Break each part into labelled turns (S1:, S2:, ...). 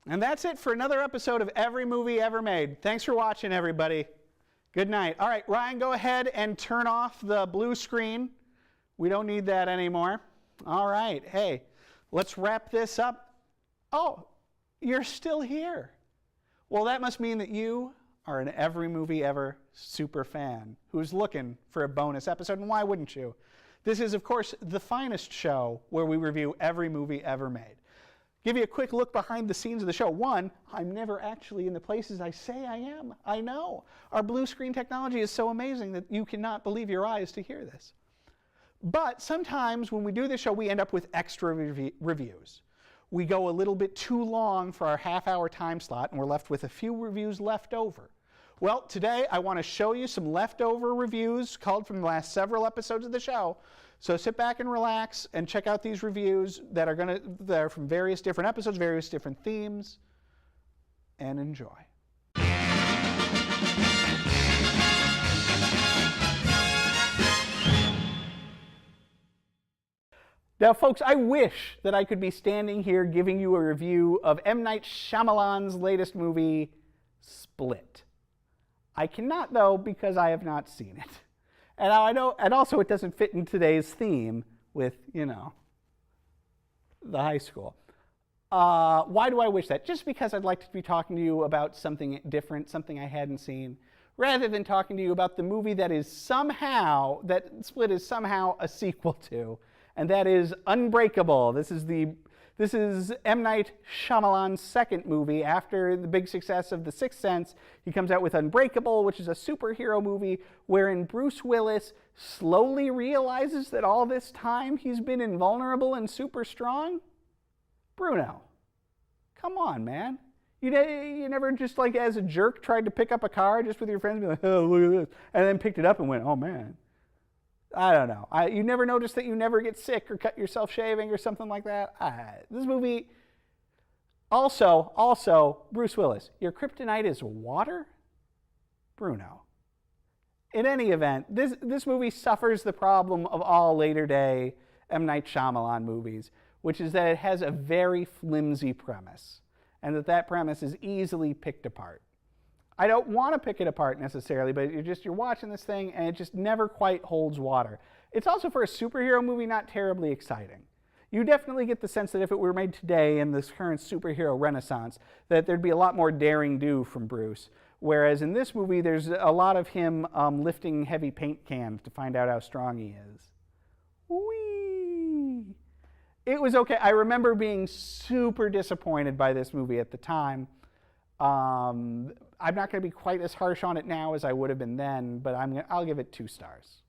S1: And that's it for another episode of Every Movie Ever Made. Thanks for watching, everybody. Good night. All right, Ryan, go ahead and turn off the blue screen. We don't need that anymore. All right, hey, let's wrap this up. Oh, you're still here. Well, that must mean that you are an Every Movie Ever super fan who's looking for a bonus episode, and why wouldn't you? This is, of course, the finest show where we review every movie ever made. Give you a quick look behind the scenes of the show. One, I'm never actually in the places I say I am. I know. Our blue screen technology is so amazing that you cannot believe your eyes to hear this. But sometimes when we do this show, we end up with extra reviews. We go a little bit too long for our half-hour time slot, and we're left with a few reviews left over. Well, today I want to show you some leftover reviews culled from the last several episodes of the show. So sit back and relax and check out these reviews that are from various different episodes, various different themes, and enjoy. Now, folks, I wish that I could be standing here giving you a review of M. Night Shyamalan's latest movie, Split. I cannot, though, because I have not seen it. And I know, and also it doesn't fit in today's theme with, you know, the high school. Why do I wish that? Just because I'd like to be talking to you about something different, something I hadn't seen, rather than talking to you about the movie that Split is somehow a sequel to, and that is Unbreakable. This is M. Night Shyamalan's second movie. After the big success of The Sixth Sense, he comes out with Unbreakable, which is a superhero movie wherein Bruce Willis slowly realizes that all this time he's been invulnerable and super strong. Bruno, come on, man. You never just, like, as a jerk, tried to pick up a car just with your friends and be like, oh, look at this, and then picked it up and went, oh, man. I don't know. You never notice that you never get sick or cut yourself shaving or something like that? This movie, also, Bruce Willis, your kryptonite is water? Bruno. In any event, this movie suffers the problem of all later day M. Night Shyamalan movies, which is that it has a very flimsy premise, and that premise is easily picked apart. I don't want to pick it apart necessarily, but you're watching this thing and it just never quite holds water. It's also, for a superhero movie, not terribly exciting. You definitely get the sense that if it were made today in this current superhero renaissance, that there'd be a lot more daring do from Bruce. Whereas in this movie, there's a lot of him lifting heavy paint cans to find out how strong he is. Whee! It was okay. I remember being super disappointed by this movie at the time. I'm not going to be quite as harsh on it now as I would have been then, but I'll give it 2 stars.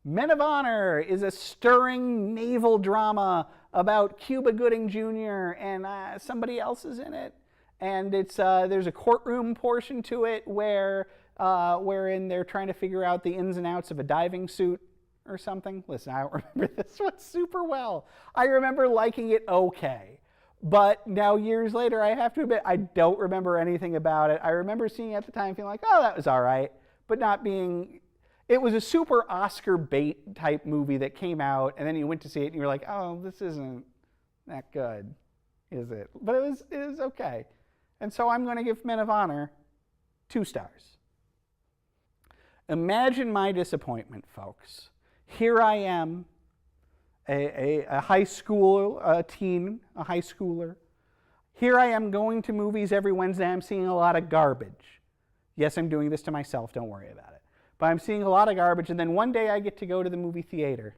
S1: Men of Honor is a stirring naval drama about Cuba Gooding Jr. and somebody else is in it. And there's a courtroom portion to it wherein they're trying to figure out the ins and outs of a diving suit or something. Listen, I don't remember this one super well. I remember liking it okay. But now, years later, I have to admit, I don't remember anything about it. I remember seeing it at the time feeling like, oh, that was all right, but not being... It was a super Oscar bait type movie that came out, and then you went to see it, and you were like, oh, this isn't that good, is it? But it was okay. And so I'm going to give Men of Honor 2 stars. Imagine my disappointment, folks. Here I am, a high school teen, a high schooler. Here I am going to movies every Wednesday. I'm seeing a lot of garbage. Yes, I'm doing this to myself. Don't worry about it. But I'm seeing a lot of garbage. And then one day I get to go to the movie theater.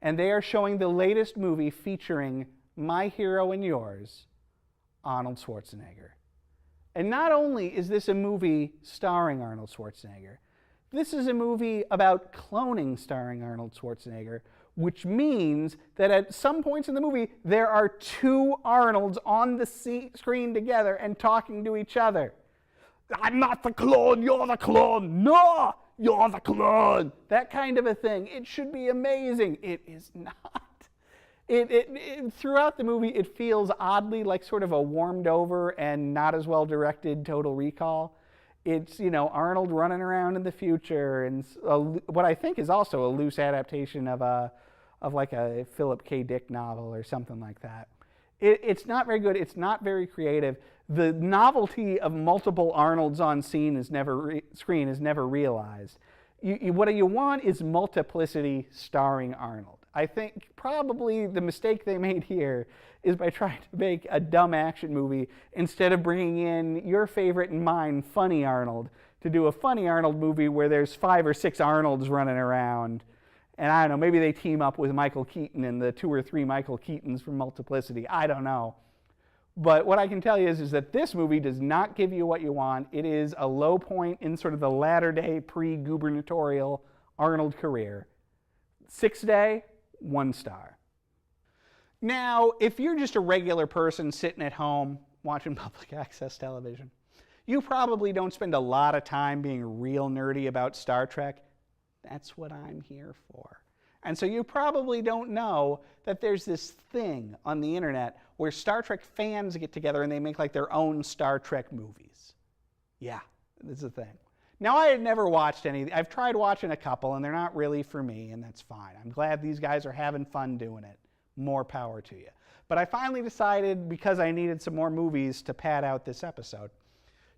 S1: And they are showing the latest movie featuring my hero and yours, Arnold Schwarzenegger. And not only is this a movie starring Arnold Schwarzenegger, this is a movie about cloning starring Arnold Schwarzenegger, which means that at some points in the movie, there are 2 Arnolds on the screen together and talking to each other. I'm not the clone, you're the clone. No, you're the clone. That kind of a thing. It should be amazing. It is not. Throughout the movie, it feels oddly like sort of a warmed over and not as well directed Total Recall. It's, Arnold running around in the future, and what I think is also a loose adaptation of like a Philip K. Dick novel or something like that. It's not very good. It's not very creative. The novelty of multiple Arnolds on screen is never realized. What you want is multiplicity starring Arnold. I think probably the mistake they made here is by trying to make a dumb action movie instead of bringing in your favorite and mine, Funny Arnold, to do a Funny Arnold movie where there's 5 or 6 Arnolds running around. And I don't know, maybe they team up with Michael Keaton and the 2 or 3 Michael Keatons from Multiplicity. I don't know. But what I can tell you is that this movie does not give you what you want. It is a low point in sort of the latter-day pre-gubernatorial Arnold career. 6th day, 1 star. Now, if you're just a regular person sitting at home watching public access television, you probably don't spend a lot of time being real nerdy about Star Trek. That's what I'm here for. And so you probably don't know that there's this thing on the internet where Star Trek fans get together and they make like their own Star Trek movies. Yeah, this is a thing. Now, I had never watched any. I've tried watching a couple and they're not really for me, and that's fine. I'm glad these guys are having fun doing it. More power to you. But I finally decided, because I needed some more movies to pad out this episode,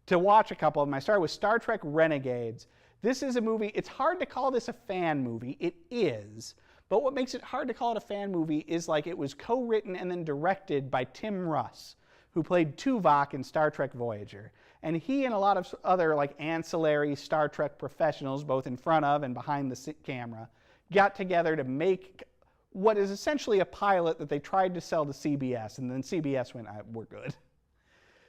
S1: to watch a couple of them. I started with Star Trek Renegades. This is a movie, it's hard to call this a fan movie. It is. But what makes it hard to call it a fan movie is like it was co-written and then directed by Tim Russ, who played Tuvok in Star Trek Voyager. And he and a lot of other like ancillary Star Trek professionals, both in front of and behind the camera, got together to make what is essentially a pilot that they tried to sell to CBS. And then CBS went, we're good.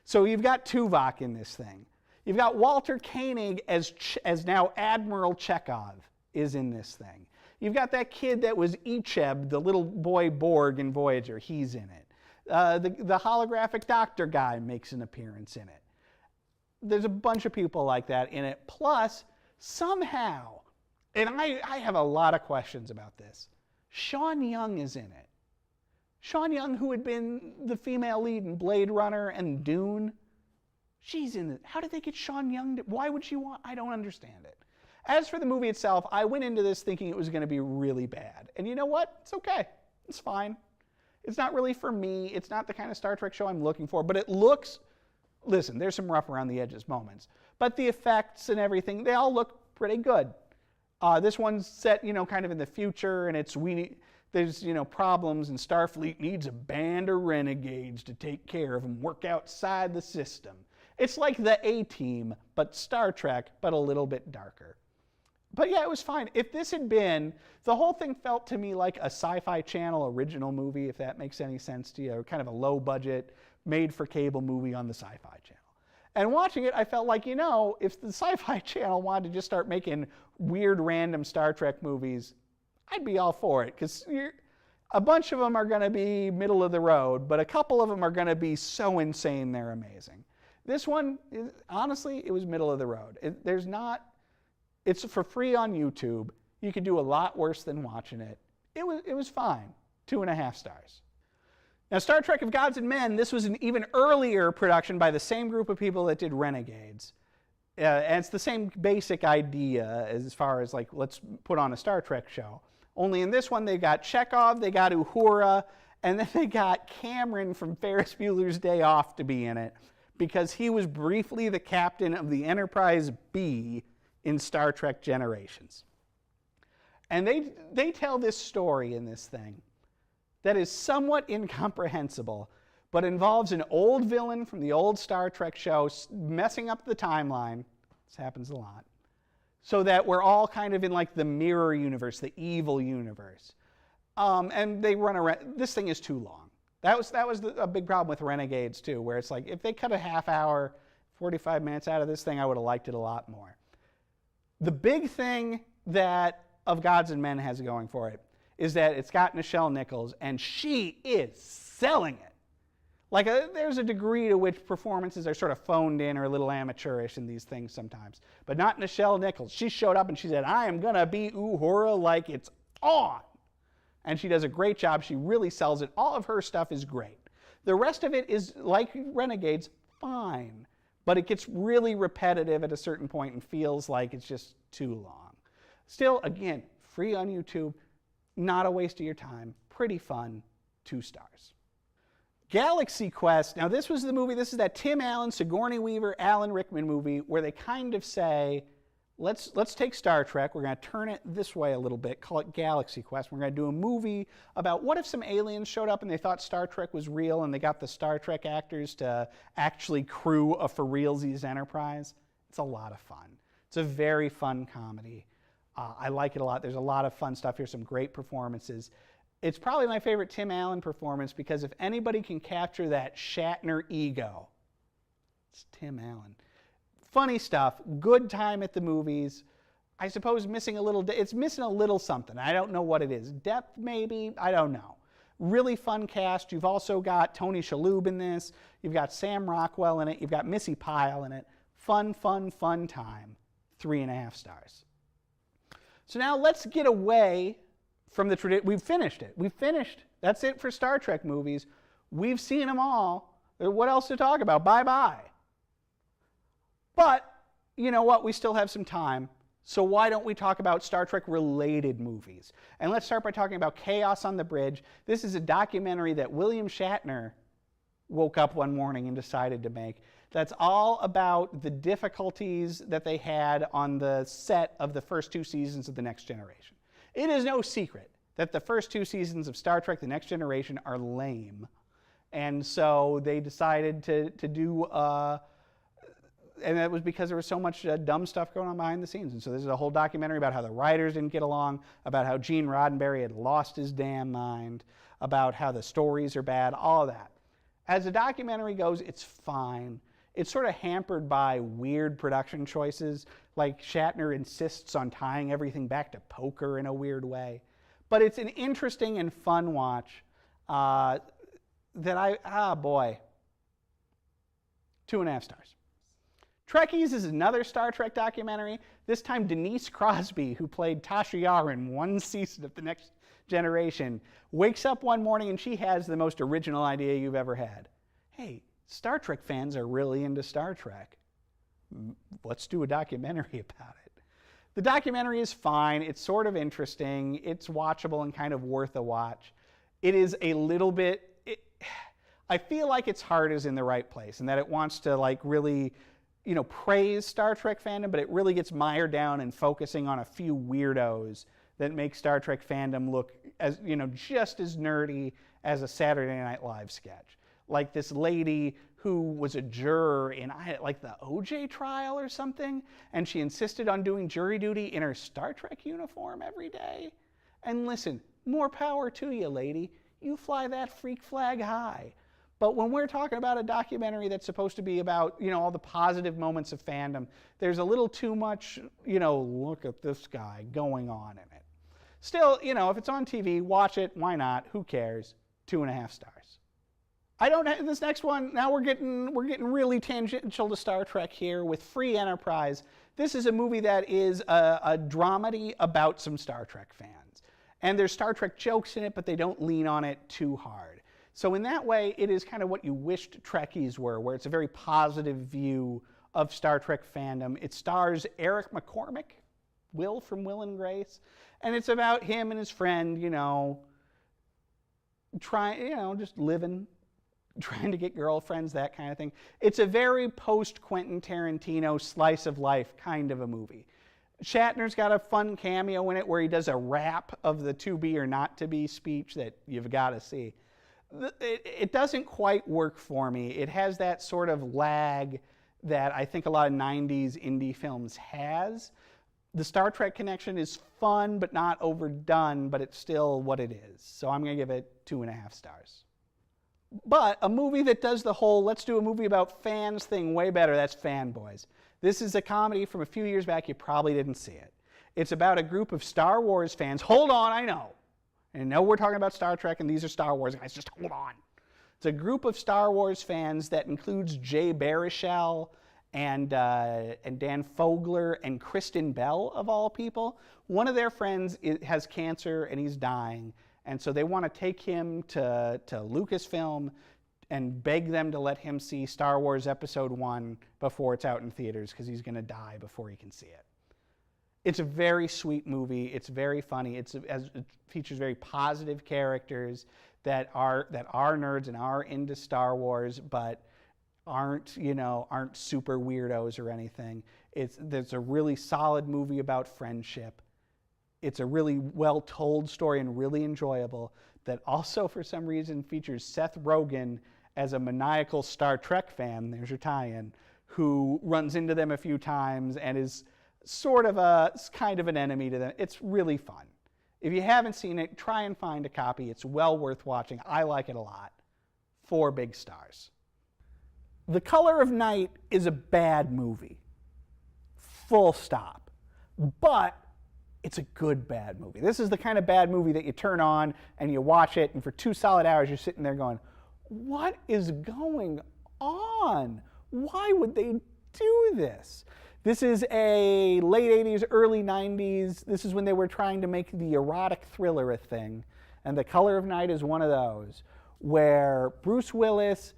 S1: So you've got Tuvok in this thing. You've got Walter Koenig as now Admiral Chekhov is in this thing. You've got that kid that was Icheb, the little boy Borg in Voyager. He's in it. The holographic doctor guy makes an appearance in it. There's a bunch of people like that in it. Plus, somehow, and I have a lot of questions about this, Sean Young is in it. Sean Young, who had been the female lead in Blade Runner and Dune, she's in it. How did they get Sean Young? Why would she want? I don't understand it. As for the movie itself, I went into this thinking it was going to be really bad. And you know what? It's okay. It's fine. It's not really for me. It's not the kind of Star Trek show I'm looking for. But it looks, listen, there's some rough around the edges moments. But the effects and everything, they all look pretty good. This one's set, kind of in the future, and there's, problems, and Starfleet needs a band of renegades to take care of them, work outside the system. It's like the A-Team, but Star Trek, but a little bit darker. But yeah, it was fine. If this had been, the whole thing felt to me like a Sci-Fi Channel original movie, if that makes any sense to you, or kind of a low-budget, made-for-cable movie on the Sci-Fi Channel. And watching it, I felt like, if the Sci-Fi Channel wanted to just start making weird, random Star Trek movies, I'd be all for it, because a bunch of them are going to be middle of the road, but a couple of them are going to be so insane they're amazing. This one, honestly, it was middle of the road. It's for free on YouTube. You could do a lot worse than watching it. It was fine. 2.5 stars. Now, Star Trek of Gods and Men, this was an even earlier production by the same group of people that did Renegades. And it's the same basic idea as far as like, let's put on a Star Trek show. Only in this one, they got Chekhov, they got Uhura, and then they got Cameron from Ferris Bueller's Day Off to be in it, because he was briefly the captain of the Enterprise B in Star Trek Generations. And they tell this story in this thing that is somewhat incomprehensible, but involves an old villain from the old Star Trek show messing up the timeline. This happens a lot. So that we're all kind of in like the mirror universe, the evil universe. And they run around. This thing is too long. That was a big problem with Renegades too, where it's like if they cut a half hour, 45 minutes out of this thing, I would have liked it a lot more. The big thing that Of Gods and Men has going for it is that it's got Nichelle Nichols, and she is selling it. Like there's a degree to which performances are sort of phoned in or a little amateurish in these things sometimes, but not Nichelle Nichols. She showed up and she said, "I am gonna be Uhura like it's on." And she does a great job. She really sells it. All of her stuff is great. The rest of it is, like Renegades, fine. But it gets really repetitive at a certain point and feels like it's just too long. Still, again, free on YouTube. Not a waste of your time. Pretty fun. 2 stars. Galaxy Quest. Now, this was the movie, this is that Tim Allen, Sigourney Weaver, Alan Rickman movie where they kind of say, let's take Star Trek, we're going to turn it this way a little bit, call it Galaxy Quest. We're going to do a movie about what if some aliens showed up and they thought Star Trek was real and they got the Star Trek actors to actually crew a for realsies Enterprise. It's a lot of fun. It's a very fun comedy. I like it a lot. There's a lot of fun stuff here, some great performances. It's probably my favorite Tim Allen performance because if anybody can capture that Shatner ego, it's Tim Allen. Funny stuff, good time at the movies. I suppose it's missing a little something. I don't know what it is. Depth maybe, I don't know. Really fun cast. You've also got Tony Shalhoub in this. You've got Sam Rockwell in it. You've got Missy Pyle in it. Fun, fun, fun time. 3.5 stars. So now let's get away from the tradition. We've finished it. We've finished. That's it for Star Trek movies. We've seen them all. What else to talk about? Bye-bye. But, you know what? We still have some time. So why don't we talk about Star Trek-related movies? And let's start by talking about Chaos on the Bridge. This is a documentary that William Shatner woke up one morning and decided to make. That's all about the difficulties that they had on the set of the first 2 seasons of The Next Generation. It is no secret that the first 2 seasons of Star Trek The Next Generation are lame. And so they decided to do, and that was because there was so much dumb stuff going on behind the scenes. And so this is a whole documentary about how the writers didn't get along, about how Gene Roddenberry had lost his damn mind, about how the stories are bad, all of that. As the documentary goes, it's fine. It's sort of hampered by weird production choices, like Shatner insists on tying everything back to poker in a weird way. But it's an interesting and fun watch that boy, 2.5 stars. Trekkies is another Star Trek documentary. This time Denise Crosby, who played Tasha Yar in 1 season of The Next Generation, wakes up one morning and she has the most original idea you've ever had. Hey, Star Trek fans are really into Star Trek. Let's do a documentary about it. The documentary is fine. It's sort of interesting. It's watchable and kind of worth a watch. It is a little bit, I feel like its heart is in the right place and that it wants to like really, praise Star Trek fandom, but it really gets mired down in focusing on a few weirdos that make Star Trek fandom look as, just as nerdy as a Saturday Night Live sketch. Like this lady who was a juror in like the OJ trial or something, and she insisted on doing jury duty in her Star Trek uniform every day. And listen, more power to you, lady. You fly that freak flag high. But when we're talking about a documentary that's supposed to be about, all the positive moments of fandom, there's a little too much, look at this guy going on in it. Still, if it's on TV, watch it. Why not? Who cares? 2.5 stars. This next one, now we're getting really tangential to Star Trek here with Free Enterprise. This is a movie that is a dramedy about some Star Trek fans. And there's Star Trek jokes in it, but they don't lean on it too hard. So in that way, it is kind of what you wished Trekkies were, where it's a very positive view of Star Trek fandom. It stars Eric McCormick, Will from Will and Grace, and it's about him and his friend, just living, trying to get girlfriends, that kind of thing. It's a very post-Quentin Tarantino slice of life kind of a movie. Shatner's got a fun cameo in it where he does a rap of the to be or not to be speech that you've got to see. It doesn't quite work for me. It has that sort of lag that I think a lot of 90s indie films has. The Star Trek connection is fun but not overdone, but it's still what it is. So I'm going to give it 2.5 stars. But a movie that does the whole let's do a movie about fans thing way better, that's Fanboys. This is a comedy from a few years back. You probably didn't see it. It's about a group of Star Wars fans. Hold on, I know we're talking about Star Trek and these are Star Wars guys. Just hold on. It's a group of Star Wars fans that includes Jay Baruchel and Dan Fogler and Kristen Bell, of all people. One of their friends has cancer and he's dying. And so they want to take him to Lucasfilm and beg them to let him see Star Wars Episode 1 before it's out in theaters because he's going to die before he can see it. It's a very sweet movie. It's very funny. It features very positive characters. that are nerds and are into Star Wars, but aren't super weirdos or anything. There's a really solid movie about friendship. It's a really well told story and really enjoyable, that also for some reason features Seth Rogen as a maniacal Star Trek fan, there's your tie-in, who runs into them a few times and is kind of an enemy to them. It's really fun. If you haven't seen it, try and find a copy. It's well worth watching. I like it a lot. 4 big stars. The Color of Night is a bad movie. Full stop. But it's a good bad movie. This is the kind of bad movie that you turn on and you watch it, and for 2 solid hours you're sitting there going, what is going on? Why would they do this? This is a late 80s, early 90s. This is when they were trying to make the erotic thriller a thing. And The Color of Night is one of those, where Bruce Willis,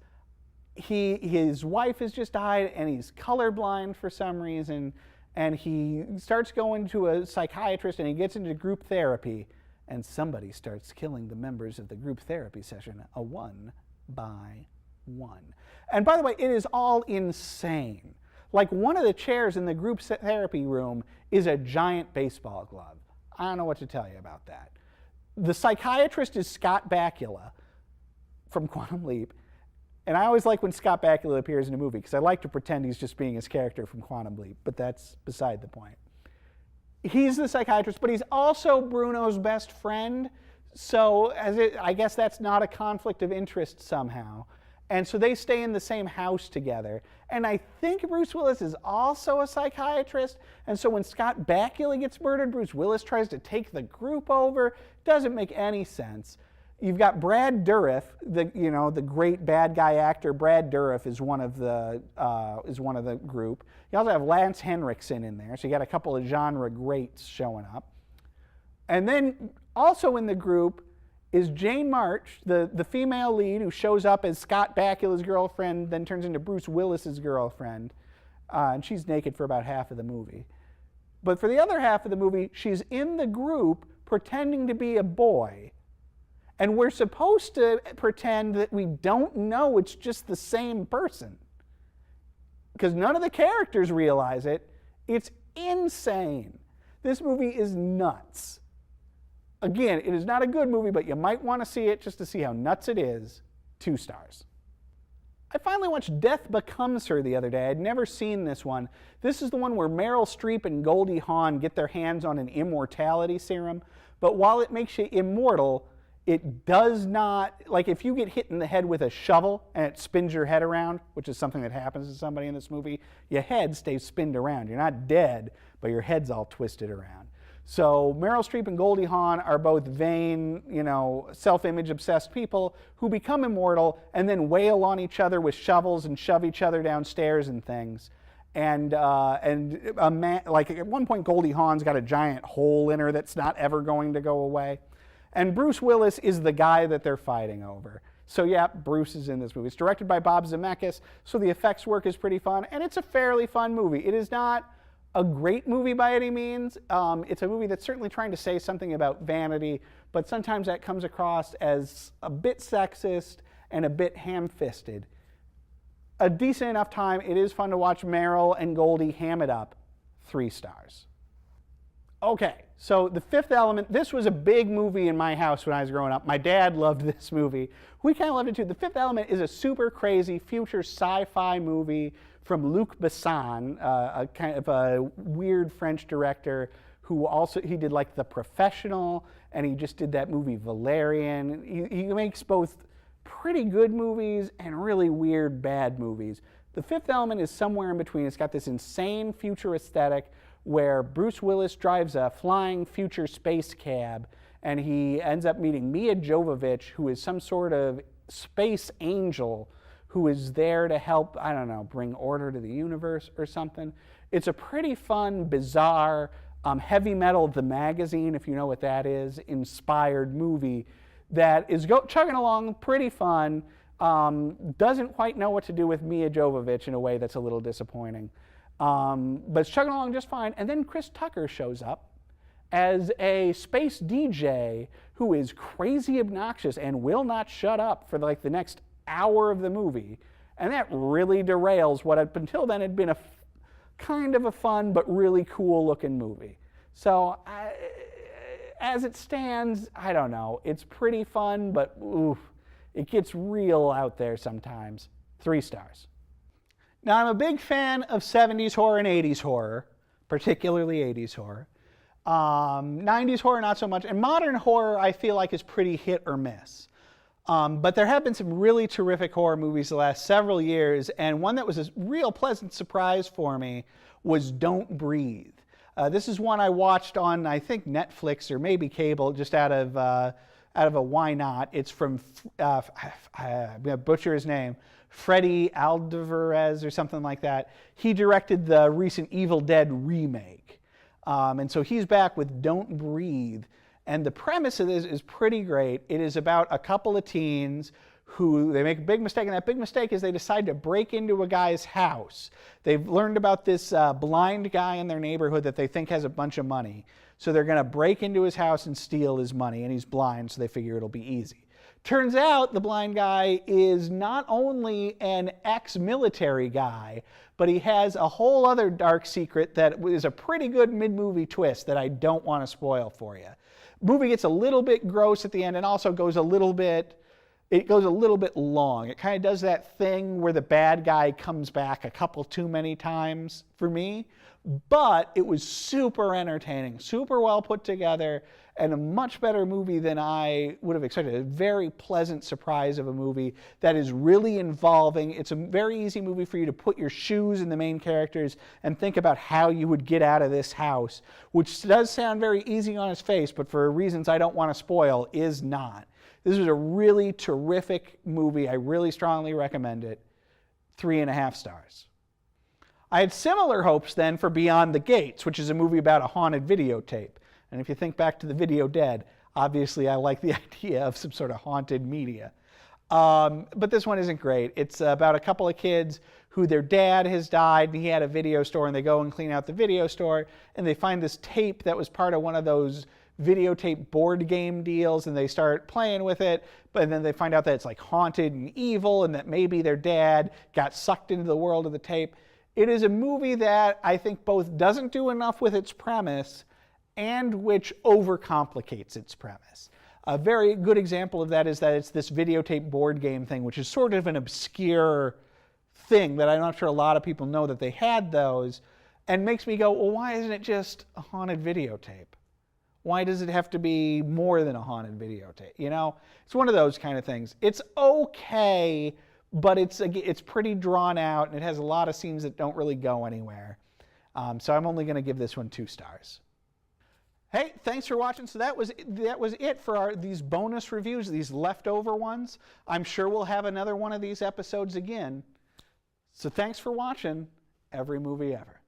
S1: his wife has just died and he's colorblind for some reason. And he starts going to a psychiatrist and he gets into group therapy. And somebody starts killing the members of the group therapy session, one by one. And by the way, it is all insane. Like, one of the chairs in the group therapy room is a giant baseball glove. I don't know what to tell you about that. The psychiatrist is Scott Bakula from Quantum Leap. And I always like when Scott Bakula appears in a movie, because I like to pretend he's just being his character from Quantum Leap, but that's beside the point. He's the psychiatrist, but he's also Bruno's best friend. So I guess that's not a conflict of interest somehow. And so they stay in the same house together. And I think Bruce Willis is also a psychiatrist. And so when Scott Bakula gets murdered, Bruce Willis tries to take the group over. Doesn't make any sense. You've got Brad Dourif, the great bad guy actor. Brad Dourif is one of the group. You also have Lance Henriksen in there, so you got a couple of genre greats showing up. And then also in the group is Jane March, the female lead, who shows up as Scott Bakula's girlfriend, then turns into Bruce Willis's girlfriend, and she's naked for about half of the movie. But for the other half of the movie, she's in the group pretending to be a boy. And we're supposed to pretend that we don't know it's just the same person, because none of the characters realize it. It's insane. This movie is nuts. Again, it is not a good movie, but you might want to see it just to see how nuts it is. 2 stars. I finally watched Death Becomes Her the other day. I'd never seen this one. This is the one where Meryl Streep and Goldie Hawn get their hands on an immortality serum. But while it makes you immortal, it does not, like if you get hit in the head with a shovel and it spins your head around, which is something that happens to somebody in this movie, your head stays spinned around. You're not dead, but your head's all twisted around. So Meryl Streep and Goldie Hawn are both vain, self-image obsessed people who become immortal and then wail on each other with shovels and shove each other downstairs and things. And a man, like at one point Goldie Hawn's got a giant hole in her that's not ever going to go away. And Bruce Willis is the guy that they're fighting over. So yeah, Bruce is in this movie. It's directed by Bob Zemeckis, so the effects work is pretty fun, and it's a fairly fun movie. It is not a great movie by any means. It's a movie that's certainly trying to say something about vanity, but sometimes that comes across as a bit sexist and a bit ham-fisted. A decent enough time. It is fun to watch Meryl and Goldie ham it up. 3 stars. Okay, so The Fifth Element. This was a big movie in my house when I was growing up. My dad loved this movie. We kind of loved it too. The Fifth Element is a super crazy future sci-fi movie from Luc Besson, a kind of a weird French director who also, he did like The Professional, and he just did that movie Valerian. He makes both pretty good movies and really weird bad movies. The Fifth Element is somewhere in between. It's got this insane future aesthetic where Bruce Willis drives a flying future space cab, and he ends up meeting Mia Jovovich, who is some sort of space angel who is there to help, I don't know, bring order to the universe or something. It's a pretty fun, bizarre, Heavy Metal the Magazine, if you know what that is, inspired movie that is chugging along pretty fun, doesn't quite know what to do with Mia Jovovich in a way that's a little disappointing. But it's chugging along just fine. And then Chris Tucker shows up, as a space DJ who is crazy obnoxious and will not shut up for like the next hour of the movie. And that really derails what up until then had been a kind of a fun but really cool looking movie. So as it stands, I don't know. It's pretty fun, but oof, it gets real out there sometimes. 3 stars. Now, I'm a big fan of 70s horror and 80s horror, particularly 80s horror. 90s horror, not so much. And modern horror, I feel like, is pretty hit or miss. But there have been some really terrific horror movies the last several years, and one that was a real pleasant surprise for me was Don't Breathe. This is one I watched on, I think, Netflix or maybe cable, just out of a why not. It's from, I'm going to butcher his name, Freddy Alvarez or something like that. He directed the recent Evil Dead remake. And so he's back with Don't Breathe. And the premise of this is pretty great. It is about a couple of teens who, they make a big mistake, and that big mistake is they decide to break into a guy's house. They've learned about this blind guy in their neighborhood that they think has a bunch of money. So they're going to break into his house and steal his money, and he's blind, so they figure it'll be easy. Turns out the blind guy is not only an ex-military guy, but he has a whole other dark secret that is a pretty good mid-movie twist that I don't want to spoil for you. Movie gets a little bit gross at the end and also goes a little bit long. It kind of does that thing where the bad guy comes back a couple too many times for me, but it was super entertaining, super well put together, and a much better movie than I would have expected. A very pleasant surprise of a movie that is really involving. It's a very easy movie for you to put your shoes in the main characters and think about how you would get out of this house, which does sound very easy on its face, but for reasons I don't want to spoil, is not. This was a really terrific movie. I really strongly recommend it. 3.5 stars. I had similar hopes then for Beyond the Gates, which is a movie about a haunted videotape. And if you think back to The Video Dead, obviously I like the idea of some sort of haunted media. But this one isn't great. It's about a couple of kids who their dad has died, and he had a video store, and they go and clean out the video store, and they find this tape that was part of one of those videotape board game deals, and they start playing with it, but then they find out that it's like haunted and evil, and that maybe their dad got sucked into the world of the tape. It is a movie that I think both doesn't do enough with its premise and which overcomplicates its premise. A very good example of that is that it's this videotape board game thing, which is sort of an obscure thing that I'm not sure a lot of people know that they had those, and makes me go, well, why isn't it just a haunted videotape? Why does it have to be more than a haunted videotape? You know, it's one of those kind of things. It's okay, but it's pretty drawn out, and it has a lot of scenes that don't really go anywhere. So I'm only going to give this one 2 stars. Hey, thanks for watching. So that was it for these bonus reviews, these leftover ones. I'm sure we'll have another one of these episodes again. So thanks for watching Every Movie Ever.